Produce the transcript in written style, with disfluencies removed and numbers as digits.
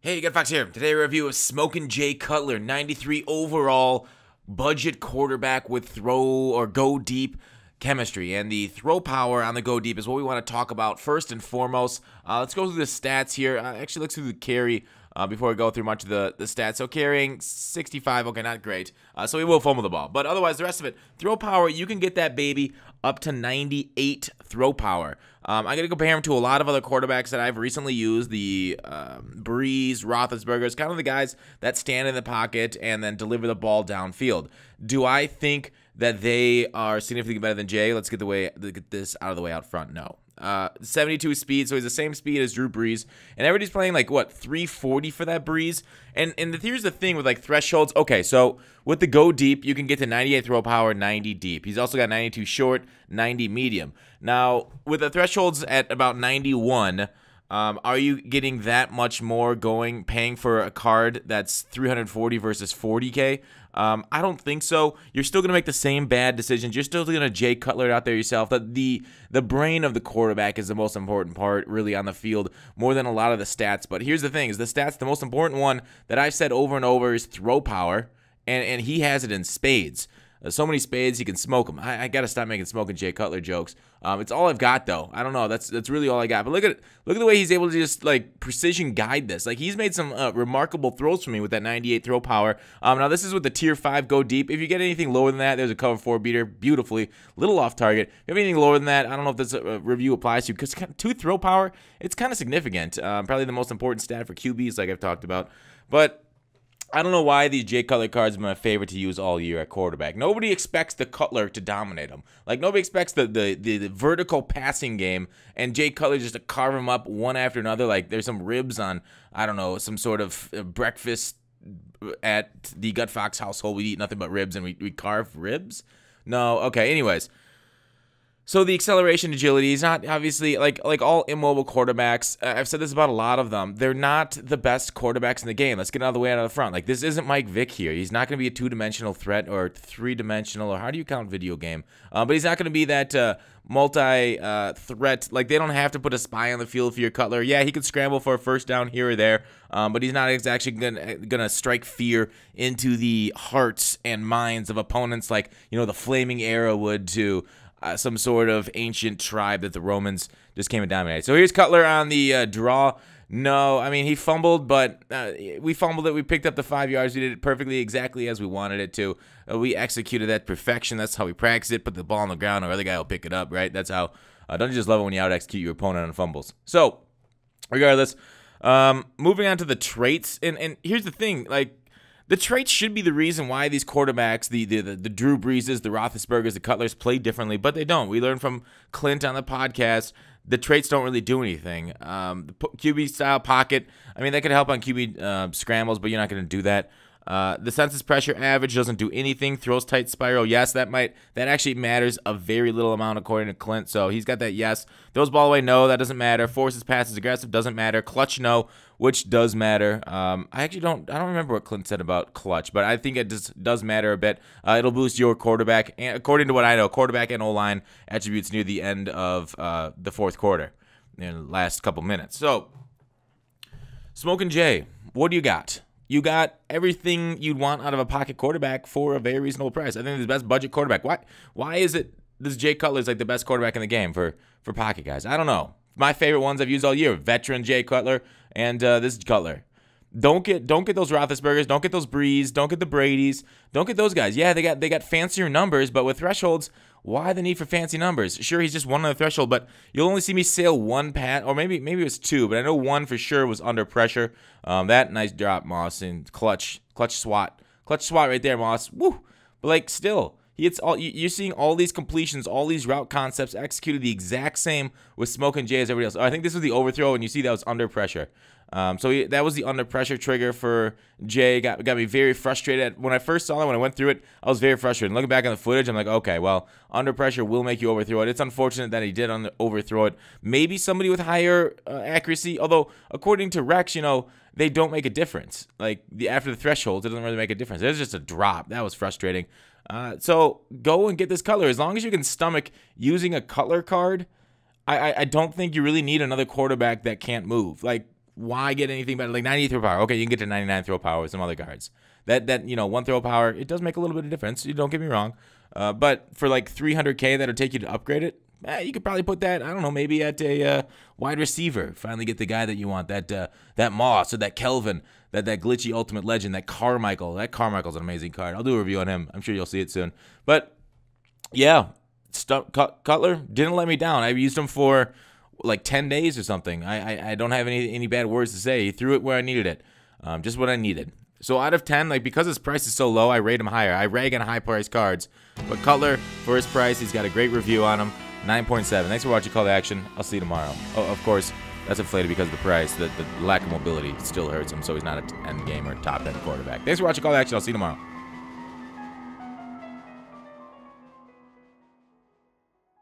Hey, Good Fox here. Today, a review of Smokin' Jay Cutler, 93 overall, budget quarterback with throw or go deep chemistry. And the throw power on the go deep is what we want to talk about first and foremost. Let's go through the stats here. Actually, let's do the carry before we go through much of the stats. So carrying 65, okay, not great. So he will fumble the ball. But otherwise, the rest of it, throw power, you can get that baby up to 98 throw power. I'm going to compare him to a lot of other quarterbacks that I've recently used, the Breeze, Roethlisberger's, kind of the guys that stand in the pocket and then deliver the ball downfield. Do I think that they are significantly better than Jay? Let's get this out of the way out front. No. 72 speed, so he's the same speed as Drew Brees, and everybody's playing like what 340 for that Brees. And here's the thing with like thresholds. Okay, so with the go deep, you can get to 98 throw power, 90 deep. He's also got 92 short, 90 medium. Now with the thresholds at about 91. Are you getting that much more paying for a card that's 340 versus 40K? I don't think so. You're still going to make the same bad decisions. You're still going to Jay Cutler it out there yourself. The brain of the quarterback is the most important part really on the field more than a lot of the stats. But here's the thing, is the stats, the most important one that I've said over and over is throw power, and he has it in spades. So many spades, he can smoke them. I got to stop making Smokin' Jay Cutler jokes. It's all I've got, though. I don't know. That's really all I got. But look at the way he's able to just like precision guide this. Like he's made some remarkable throws for me with that 98 throw power. Now this is with the tier 5 go deep. If you get anything lower than that, there's a cover 4 beater, beautifully, little off target. If you have anything lower than that, I don't know if this review applies to you because 2 throw power, it's kind of significant. Probably the most important stat for QBs, like I've talked about. But I don't know why these Jay Cutler cards are my favorite to use all year at quarterback. Nobody expects the Cutler to dominate them. Like, nobody expects the vertical passing game and Jay Cutler just to carve them up one after another. Like, there's some ribs on, I don't know, some sort of breakfast at the Gut Fox household. We eat nothing but ribs and we carve ribs? No, okay, anyways. So the acceleration, agility is not obviously like all immobile quarterbacks. I've said this about a lot of them. They're not the best quarterbacks in the game. Let's get out of the way out of the front. Like this isn't Mike Vick here. He's not going to be a 2-dimensional threat or 3-dimensional or how do you count video game? But he's not going to be that multi-threat. Like they don't have to put a spy on the field for your Cutler. Yeah, he could scramble for a first down here or there, but he's not actually gonna strike fear into the hearts and minds of opponents like the Flaming Arrow would to some sort of ancient tribe that the Romans just came and dominated. So here's Cutler on the draw. No, I mean, he fumbled, but we fumbled it. We picked up the 5 yards. We did it perfectly, exactly as we wanted it to. We executed that perfection. That's how we practice it. Put the ball on the ground, or other guy will pick it up, right? That's how. Don't you just love it when you out-execute your opponent on fumbles? So, regardless, moving on to the traits. And here's the thing, like, the traits should be the reason why these quarterbacks, the Drew Breeses, the Roethlisbergers, the Cutlers play differently, but they don't. We learned from Clint on the podcast. The traits don't really do anything. The QB style pocket, I mean, that could help on QB scrambles, but you're not going to do that. The census pressure average doesn't do anything. Throws tight spiral, yes, that actually matters a very little amount according to Clint. So he's got that yes. Throws ball away, no, that doesn't matter. Forces passes aggressive, doesn't matter. Clutch, no, which does matter. I actually don't remember what Clint said about clutch, but I think it does matter a bit. It'll boost your quarterback, and according to what I know, quarterback and O-line attributes near the end of the fourth quarter in the last couple minutes. So, Smokin' Jay, what do you got? You got everything you'd want out of a pocket quarterback for a very reasonable price. I think he's the best budget quarterback. Why is it this Jay Cutler is like the best quarterback in the game for pocket guys? I don't know. My favorite ones I've used all year: veteran Jay Cutler and this Cutler. Don't get those Roethlisbergers. Don't get those Breeze. Don't get the Bradys. Don't get those guys. Yeah, they got fancier numbers, but with thresholds, why the need for fancy numbers? Sure, he's just one on the threshold, but you'll only see me sail one pat, or maybe it was 2, but I know 1 for sure was under pressure. That nice drop, Moss, and clutch swat right there, Moss. Woo! But like still, you're seeing all these completions, all these route concepts executed the exact same with Smokin' Jay as everybody else. I think this was the overthrow, and you see that was under pressure. That was the under pressure trigger for Jay. Got me very frustrated. When I first saw it, when I went through it, I was very frustrated. Looking back on the footage, I'm like, okay, well, under pressure will make you overthrow it. It's unfortunate that he did overthrow it. Maybe somebody with higher accuracy, although according to Rex, they don't make a difference. Like after the thresholds, it doesn't really make a difference. It was just a drop. That was frustrating. So go and get this Cutler. As long as you can stomach using a Cutler card, I don't think you really need another quarterback that can't move. Like why get anything better? Like 90 throw power. Okay, you can get to 99 throw power with some other cards. That you know, 1 throw power, it does make a little bit of difference. You don't get me wrong. But for like 300K that'll take you to upgrade it, you could probably put that, I don't know, maybe at a wide receiver. Finally get the guy that you want, that Moss or that Kelvin, that glitchy ultimate legend, that Carmichael. That Carmichael's an amazing card. I'll do a review on him. I'm sure you'll see it soon. But yeah, Cutler didn't let me down. I used him for like 10 days or something. I don't have any bad words to say. He threw it where I needed it, just what I needed. So out of 10, like, because his price is so low, I rate him higher. I rag on high-priced cards. But Cutler, for his price, he's got a great review on him. 9.7. Thanks for watching Call to Action. I'll see you tomorrow. Oh, of course, that's inflated because of the price. The lack of mobility still hurts him, so he's not an end game or top-end quarterback. Thanks for watching Call to Action. I'll see you tomorrow.